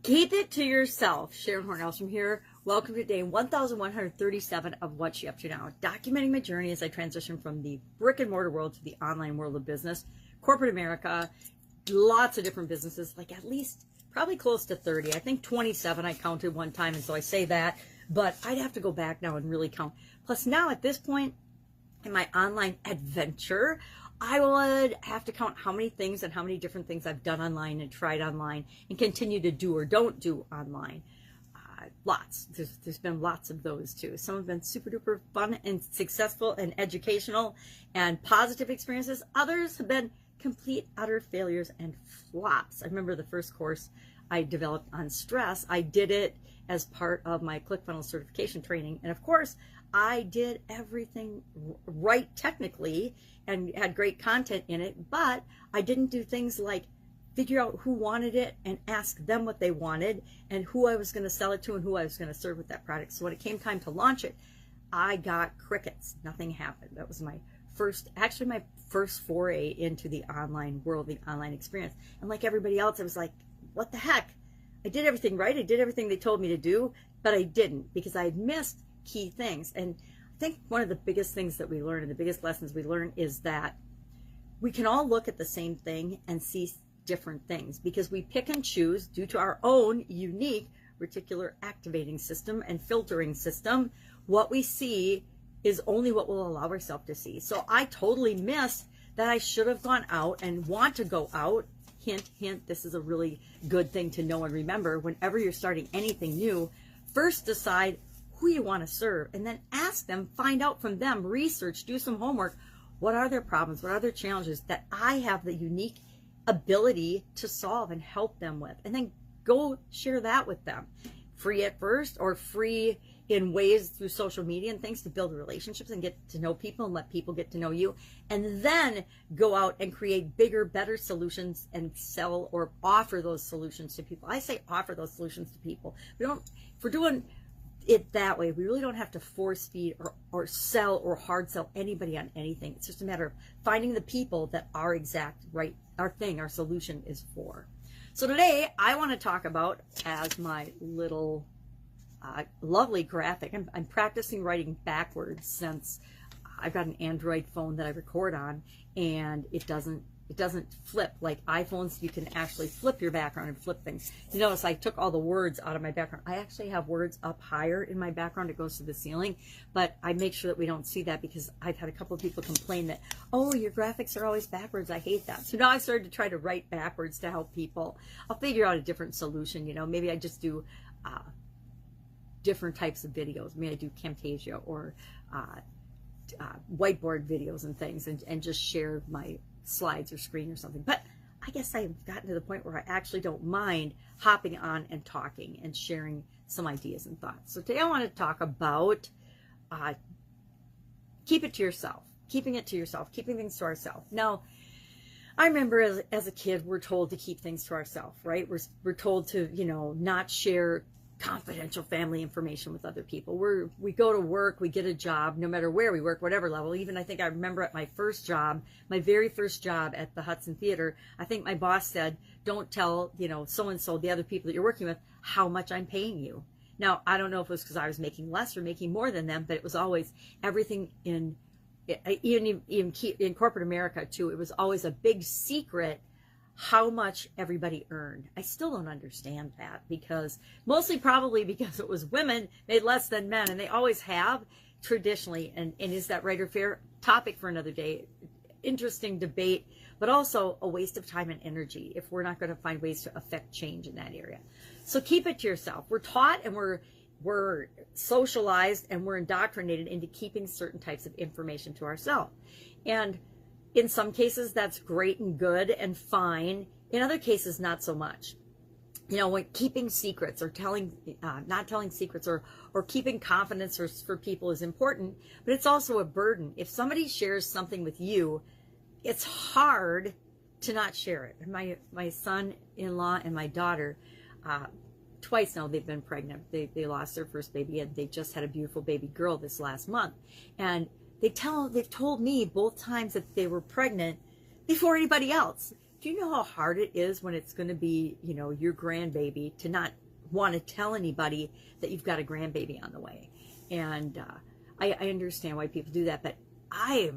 Keep it to yourself. Sharon Horne-Ellstrom here. Welcome to day 1137 of What's She Up To Now. Documenting my journey as I transition from the brick and mortar world to the online world of business, corporate America, lots of different businesses, like at least probably close to 30. I think 27 I counted one time, and so I say that, but I'd have to go back now and really count. Plus now at this point in my online adventure, I would have to count how many things and how many different things I've done online and tried online and continue to do or don't do online. Lots. There's been lots of those too. Some have been super duper fun and successful and educational and positive experiences. Others have been complete utter failures and flops. I remember the first course I developed on stress. I did it as part of my ClickFunnels certification training, and of course I did everything right technically and had great content in it, but I didn't do things like figure out who wanted it and ask them what they wanted and who I was going to sell it to and who I was going to serve with that product. So when it came time to launch it, I got crickets. Nothing happened. That was my first foray into the online world, the online experience. And like everybody else, I was like, what the heck? I did everything right. I did everything they told me to do, but I didn't, because I had missed key things. And I think one of the biggest things that we learn and the biggest lessons we learn is that we can all look at the same thing and see different things, because we pick and choose due to our own unique reticular activating system and filtering system. What we see is only what we'll allow ourselves to see. So I totally missed that I should have gone out and want to go out. Hint, hint, this is a really good thing to know and remember whenever you're starting anything new. First decide who you want to serve, and then ask them, find out from them, research, do some homework. What are their problems? What are their challenges that I have the unique ability to solve and help them with? And then go share that with them. Free at first, or free in ways through social media and things to build relationships and get to know people and let people get to know you. And then go out and create bigger, better solutions and sell or offer those solutions to people. I say offer those solutions to people. If we're doing it that way, we really don't have to force feed or sell or hard sell anybody on anything. It's just a matter of finding the people that our exact right, our solution is for. So today I want to talk about, as my little lovely graphic, I'm practicing writing backwards since I've got an Android phone that I record on, and it doesn't flip like iPhones. You can actually flip your background and flip things. You notice I took all the words out of my background. I actually have words up higher in my background. It goes to the ceiling, but I make sure that we don't see that, because I've had a couple of people complain that, oh, your graphics are always backwards. I hate that. So now I started to try to write backwards to help people. I'll figure out a different solution. You know, maybe I just do different types of videos. Maybe I do Camtasia or whiteboard videos and things, and just share my slides or screen or something. But I guess I've gotten to the point where I actually don't mind hopping on and talking and sharing some ideas and thoughts. So today I want to talk about keep it to yourself, keeping it to yourself, keeping things to ourselves. Now, I remember as a kid, we're told to keep things to ourselves, right? We're told to, you know, not share confidential family information with other people. We go to work, we get a job, no matter where we work, whatever level. Even I think I remember at my first job, my very first job at the Hudson Theater, I think my boss said, don't tell, you know, so-and-so, the other people that you're working with, how much I'm paying you. Now, I don't know if it was because I was making less or making more than them, but it was always everything even in corporate America too, it was always a big secret how much everybody earned. I still don't understand that, because mostly probably because it was women made less than men, and they always have traditionally. And is that right or fair? Topic for another day. Interesting debate, but also a waste of time and energy if we're not going to find ways to affect change in that area. So keep it to yourself. We're taught and we're socialized and we're indoctrinated into keeping certain types of information to ourselves. And in some cases, that's great and good and fine. In other cases, not so much. You know, when keeping secrets or not telling secrets or keeping confidence for people is important, but it's also a burden. If somebody shares something with you, it's hard to not share it. My son-in-law and my daughter, twice now they've been pregnant. They lost their first baby, and they just had a beautiful baby girl this last month. And they've told me both times that they were pregnant before anybody else. do you know how hard it is when it's going to be, your grandbaby, to not want to tell anybody that you've got a grandbaby on the way? And I understand why people do that, but I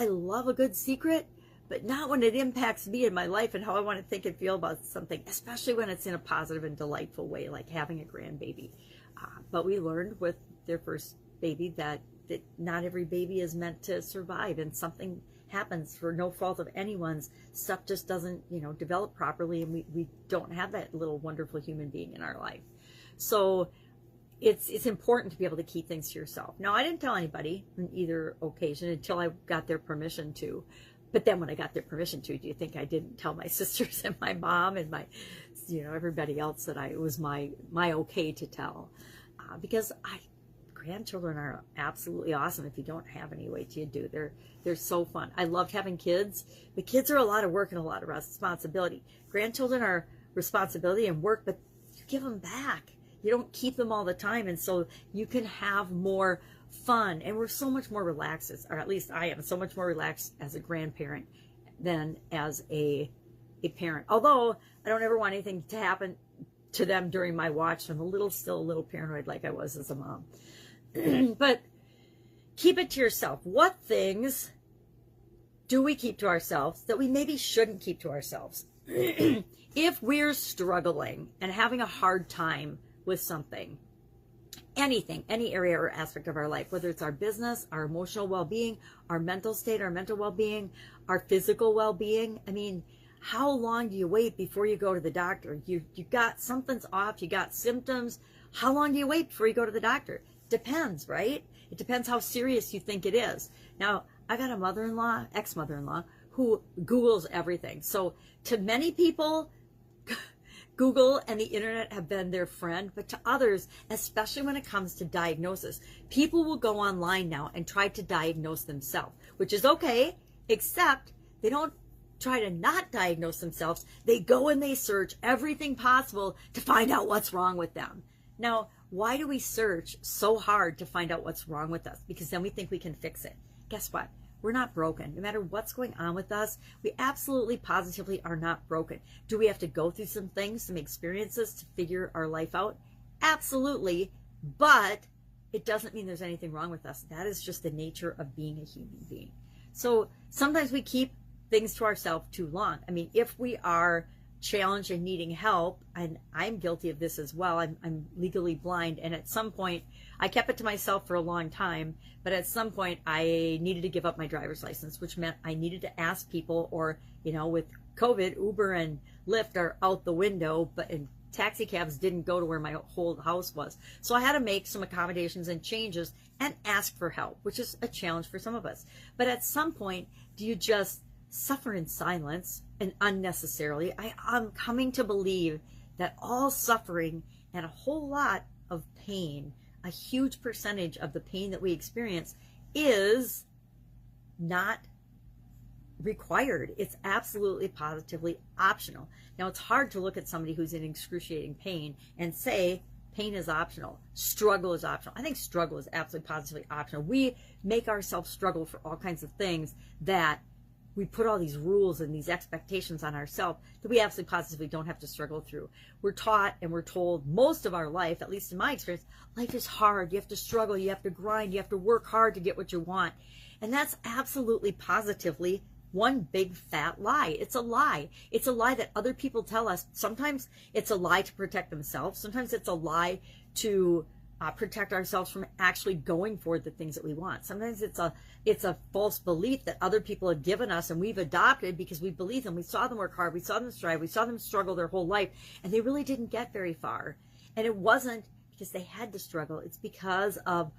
love a good secret, but not when it impacts me in my life and how I want to think and feel about something, especially when it's in a positive and delightful way, like having a grandbaby. But we learned with their first baby that not every baby is meant to survive, and something happens for no fault of anyone's. Stuff just doesn't, develop properly, and we don't have that little wonderful human being in our life. So it's important to be able to keep things to yourself. Now, I didn't tell anybody on either occasion until I got their permission to. But then when I got their permission to, do you think I didn't tell my sisters and my mom and my, everybody else that it was my okay to tell? Because grandchildren are absolutely awesome. If you don't have any, wait till you do. They're so fun. I loved having kids, but kids are a lot of work and a lot of responsibility. Grandchildren are responsibility and work, but you give them back. You don't keep them all the time, and so you can have more fun. And we're so much more relaxed, or at least I am so much more relaxed as a grandparent than as a parent. Although I don't ever want anything to happen to them during my watch. I'm still a little paranoid like I was as a mom. But keep it to yourself. What things do we keep to ourselves that we maybe shouldn't keep to ourselves? If we're struggling and having a hard time with something, anything, any area or aspect of our life, whether it's our business, our emotional well-being, our mental state, our mental well-being, our physical well-being. I mean, how long do you wait before you go to the doctor? You got something's off, you got symptoms. How long do you wait before you go to the doctor? Depends, right? It depends how serious you think it is. Now, I got a mother-in-law, ex-mother-in-law, who Googles everything. So to many people, Google and the internet have been their friend, but to others, especially when it comes to diagnosis, people will go online now and try to diagnose themselves, which is okay, except they don't try to not diagnose themselves. They go and they search everything possible to find out what's wrong with them. Now, why do we search so hard to find out what's wrong with us? Because then we think we can fix it. Guess what? We're not broken. No matter what's going on with us, we absolutely positively are not broken. Do we have to go through some things, some experiences to figure our life out? Absolutely. But it doesn't mean there's anything wrong with us. That is just the nature of being a human being. So sometimes we keep things to ourselves too long. I mean, if we are challenged and needing help, and I'm guilty of this as well, I'm legally blind, and at some point I kept it to myself for a long time, but at some point I needed to give up my driver's license, which meant I needed to ask people, or with COVID, Uber and Lyft are out the window, and taxi cabs didn't go to where my whole house was. So I had to make some accommodations and changes and ask for help, which is a challenge for some of us. But at some point, do you just suffer in silence and unnecessarily? I'm coming to believe that all suffering and a whole lot of pain, a huge percentage of the pain that we experience, is not required. It's absolutely positively optional. Now, it's hard to look at somebody who's in excruciating pain and say pain is optional, struggle is optional. I think struggle is absolutely positively optional. We make ourselves struggle for all kinds of things that we put all these rules and these expectations on ourselves that we absolutely positively don't have to struggle through. We're taught and we're told most of our life, at least in my experience, life is hard. You have to struggle. You have to grind. You have to work hard to get what you want. And that's absolutely positively one big fat lie. It's a lie. It's a lie that other people tell us. Sometimes it's a lie to protect themselves. Sometimes it's a lie to protect ourselves from actually going for the things that we want. Sometimes it's a false belief that other people have given us and we've adopted because we believe them. We saw them work hard. We saw them strive. We saw them struggle their whole life, and they really didn't get very far. And it wasn't because they had to struggle. It's because of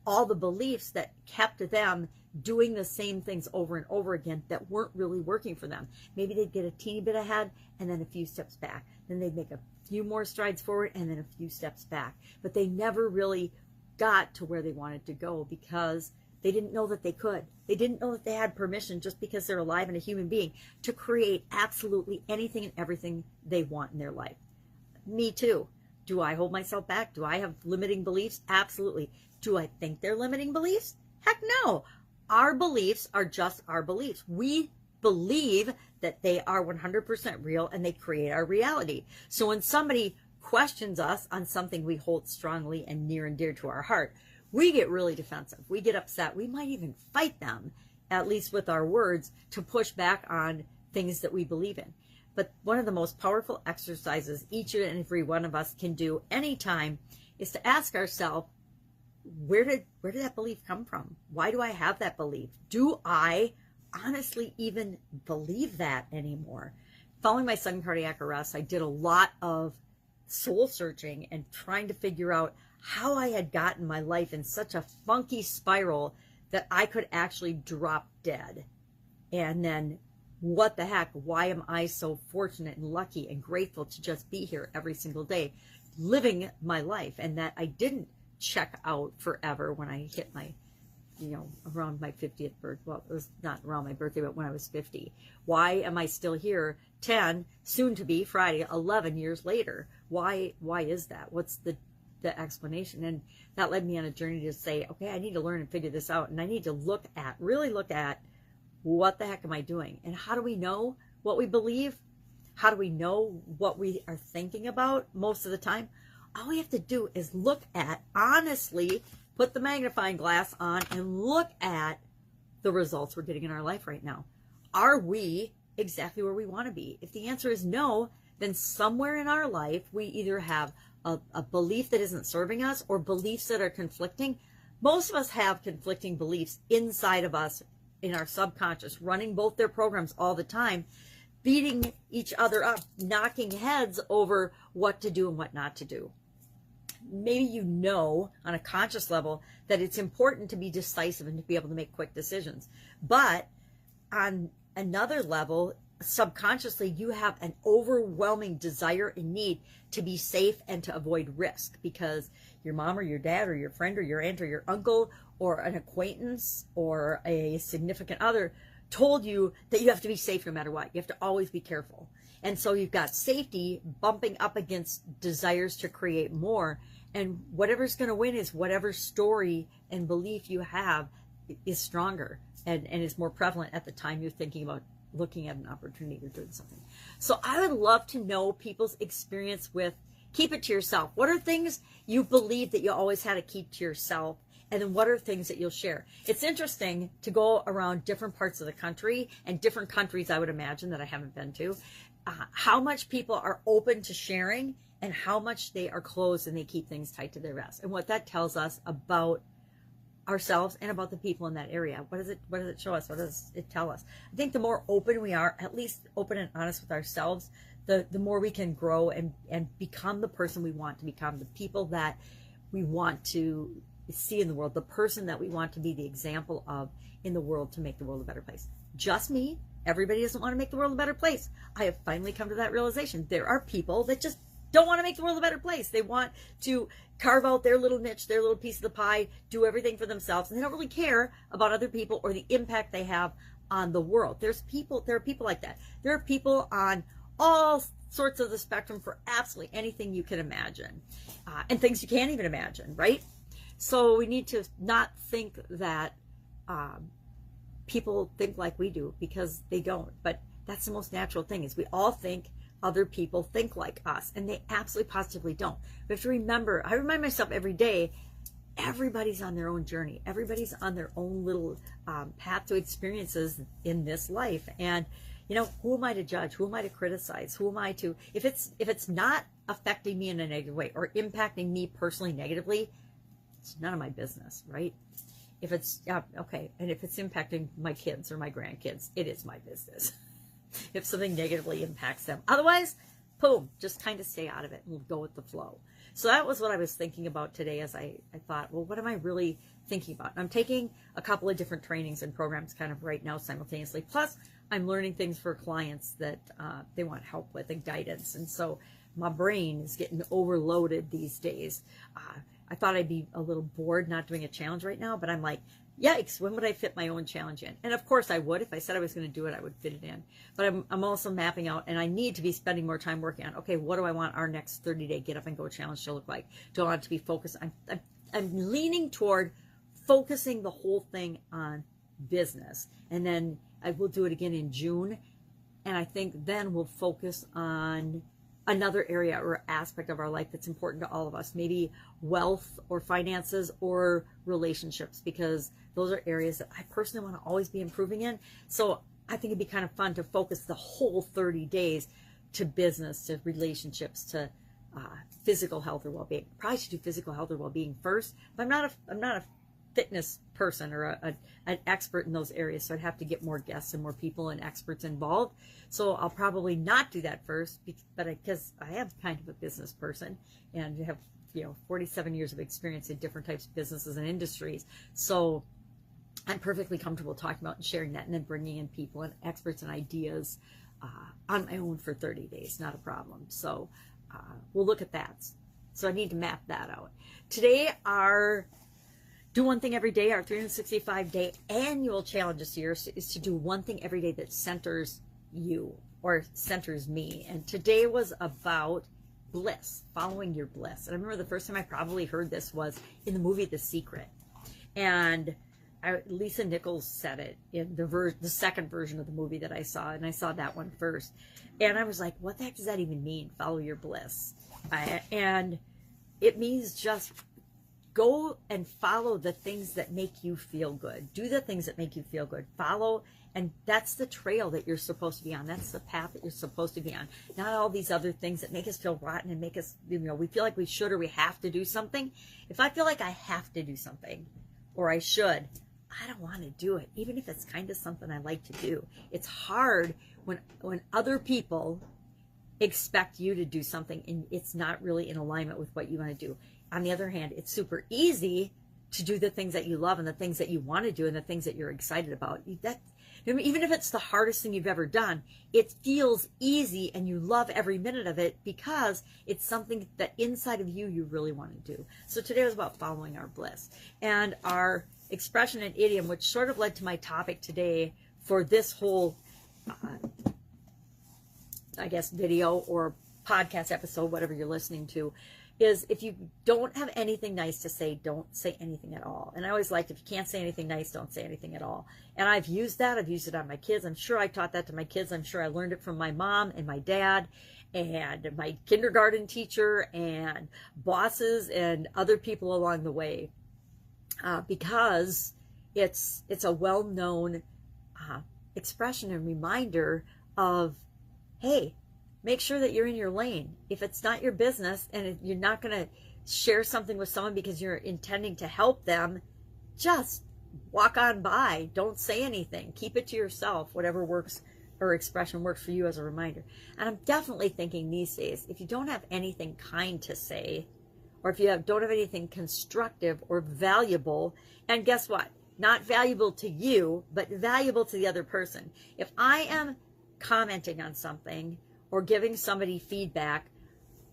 all the beliefs that kept them doing the same things over and over again that weren't really working for them. Maybe they'd get a teeny bit ahead and then a few steps back. Then they'd make a few more strides forward and then a few steps back. But they never really got to where they wanted to go because they didn't know that they could. They didn't know that they had permission, just because they're alive and a human being, to create absolutely anything and everything they want in their life. Me too. Do I hold myself back? Do I have limiting beliefs? Absolutely. Do I think they're limiting beliefs? Heck no. Our beliefs are just our beliefs. We believe that they are 100% real and they create our reality. So when somebody questions us on something we hold strongly and near and dear to our heart, we get really defensive. We get upset. We might even fight them, at least with our words, to push back on things that we believe in. But one of the most powerful exercises each and every one of us can do anytime is to ask ourselves, where did that belief come from? Why do I have that belief? Do I honestly even believe that anymore? Following my sudden cardiac arrest, I did a lot of soul searching and trying to figure out how I had gotten my life in such a funky spiral that I could actually drop dead. And then, what the heck? Why am I so fortunate and lucky and grateful to just be here every single day, living my life, and that I didn't check out forever when I hit my, around my 50th birthday. Well, it was not around my birthday, but when I was 50. Why am I still here 10, soon to be Friday, 11 years later? Why is that? What's the explanation? And that led me on a journey to say, okay, I need to learn and figure this out. And I need to really look at what the heck am I doing? And how do we know what we believe? How do we know what we are thinking about most of the time? All we have to do is look at, honestly, put the magnifying glass on and look at the results we're getting in our life right now. Are we exactly where we want to be? If the answer is no, then somewhere in our life, we either have a belief that isn't serving us or beliefs that are conflicting. Most of us have conflicting beliefs inside of us, in our subconscious, running both their programs all the time, beating each other up, knocking heads over what to do and what not to do. Maybe you know on a conscious level that it's important to be decisive and to be able to make quick decisions. But on another level, subconsciously, you have an overwhelming desire and need to be safe and to avoid risk because your mom or your dad or your friend or your aunt or your uncle or an acquaintance or a significant other told you that you have to be safe no matter what. You have to always be careful. And so you've got safety bumping up against desires to create more. And whatever's going to win is whatever story and belief you have is stronger and is more prevalent at the time you're thinking about looking at an opportunity or doing something. So I would love to know people's experience with keep it to yourself. What are things you believe that you always had to keep to yourself? And then what are things that you'll share? It's interesting to go around different parts of the country and different countries, I would imagine, that I haven't been to, how much people are open to sharing and how much they are closed and they keep things tight to their vest. And what that tells us about ourselves and about the people in that area. What does it show us? What does it tell us? I think the more open we are, at least open and honest with ourselves, the more we can grow and become the person we want to become, the people that we want to see in the world, the person that we want to be the example of in the world to make the world a better place. Just me. Everybody doesn't want to make the world a better place. I have finally come to that realization. There are people that just don't want to make the world a better place. They want to carve out their little niche, their little piece of the pie, do everything for themselves, and they don't really care about other people or the impact they have on the world. There are people like that. There are people on all sorts of the spectrum for absolutely anything you can imagine, and things you can't even imagine, right? So we need to not think that people think like we do, because they don't. But that's the most natural thing, is we all think other people think like us, and they absolutely positively don't. We have to remember, I remind myself every day, everybody's on their own journey. Everybody's on their own little path to experiences in this life. And who am I to judge? Who am I to criticize? Who am I to, if it's not affecting me in a negative way or impacting me personally negatively, it's none of my business, right? If it's, okay, and if it's impacting my kids or my grandkids, it is my business. If something negatively impacts them. Otherwise, boom, just kind of stay out of it and go with the flow. So that was what I was thinking about today, as I thought, well, what am I really thinking about? I'm taking a couple of different trainings and programs kind of right now simultaneously. Plus, I'm learning things for clients that they want help with and guidance. And so my brain is getting overloaded these days. I thought I'd be a little bored not doing a challenge right now, but I'm like, yikes, when would I fit my own challenge in? And of course I would. If I said I was going to do it, I would fit it in. But I'm also mapping out, and I need to be spending more time working on, okay, what do I want our next 30-day get up and go challenge to look like? Do I want it to be focused? I'm leaning toward focusing the whole thing on business. And then I will do it again in June And I think then we'll focus on another area or aspect of our life that's important to all of us, maybe wealth or finances or relationships, because those are areas that I personally want to always be improving in. So I think it'd be kind of fun to focus the whole 30 days to business, to relationships, to physical health or well-being. Probably should do physical health or well-being first, but I'm not a fitness person or an expert in those areas, so I'd have to get more guests and more people and experts involved. So I'll probably not do that first, but because I am kind of a business person and have 47 years of experience in different types of businesses and industries, so I'm perfectly comfortable talking about and sharing that, and then bringing in people and experts and ideas on my own for 30 days, not a problem. So we'll look at that. So I need to map that out. Today, our Do One Thing Every Day, our 365-day annual challenge this year is to do one thing every day that centers you or centers me. And today was about bliss, following your bliss. And I remember the first time I probably heard this was in the movie The Secret. And Lisa Nichols said it in the second version of the movie that I saw, and I saw that one first. And I was like, what the heck does that even mean, follow your bliss? And it means just go and follow the things that make you feel good. Do the things that make you feel good. Follow, and that's the trail that you're supposed to be on. That's the path that you're supposed to be on. Not all these other things that make us feel rotten and make us, we feel like we should or we have to do something. If I feel like I have to do something, or I should, I don't want to do it, even if it's kind of something I like to do. It's hard when other people expect you to do something and it's not really in alignment with what you want to do. On the other hand, it's super easy to do the things that you love and the things that you want to do and the things that you're excited about. Even if it's the hardest thing you've ever done, it feels easy and you love every minute of it because it's something that inside of you really want to do. So today was about following our bliss. And our expression and idiom, which sort of led to my topic today for this whole, video or podcast episode, whatever you're listening to, is if you don't have anything nice to say, don't say anything at all. And I always liked, if you can't say anything nice, don't say anything at all. And I've used that. I've used it on my kids. I'm sure I taught that to my kids. I'm sure I learned it from my mom and my dad and my kindergarten teacher and bosses and other people along the way. Because it's a well-known expression and reminder of, hey, make sure that you're in your lane. If it's not your business and you're not going to share something with someone because you're intending to help them, just walk on by. Don't say anything. Keep it to yourself, whatever works or expression works for you as a reminder. And I'm definitely thinking these days, if you don't have anything kind to say, or if you don't have anything constructive or valuable, and guess what? Not valuable to you, but valuable to the other person. If I am commenting on something or giving somebody feedback,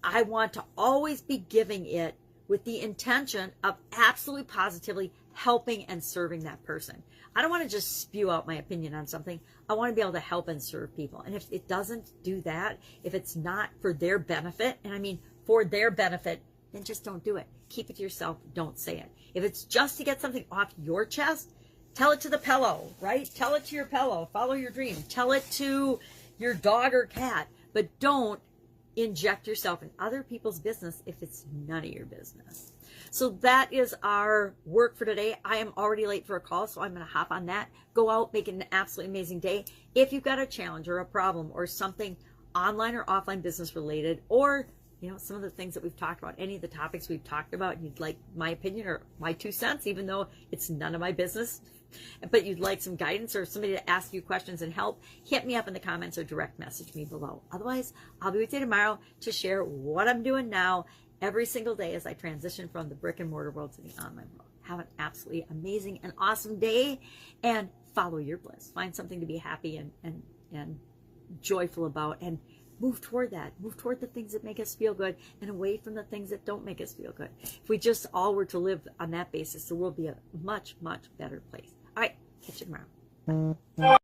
I want to always be giving it with the intention of absolutely positively helping and serving that person. I don't want to just spew out my opinion on something. I want to be able to help and serve people. And if it doesn't do that, if it's not for their benefit, and I mean for their benefit, then just don't do it. Keep it to yourself. Don't say it. If it's just to get something off your chest, tell it to the pillow, right? Tell it to your pillow. Follow your dream. Tell it to your dog or cat. But don't inject yourself in other people's business if it's none of your business. So that is our work for today. I am already late for a call, so I'm going to hop on that. Go out, make it an absolutely amazing day. If you've got a challenge or a problem or something online or offline business related, or some of the things that we've talked about, any of the topics we've talked about, and you'd like my opinion or my 2 cents, even though it's none of my business, but you'd like some guidance or somebody to ask you questions and help, hit me up in the comments or direct message me below. Otherwise, I'll be with you tomorrow to share what I'm doing now every single day as I transition from the brick and mortar world to the online world. Have an absolutely amazing and awesome day, and follow your bliss. Find something to be happy and joyful about, and move toward that. Move toward the things that make us feel good and away from the things that don't make us feel good. If we just all were to live on that basis, the world would be a much, much better place. All right, catch you tomorrow.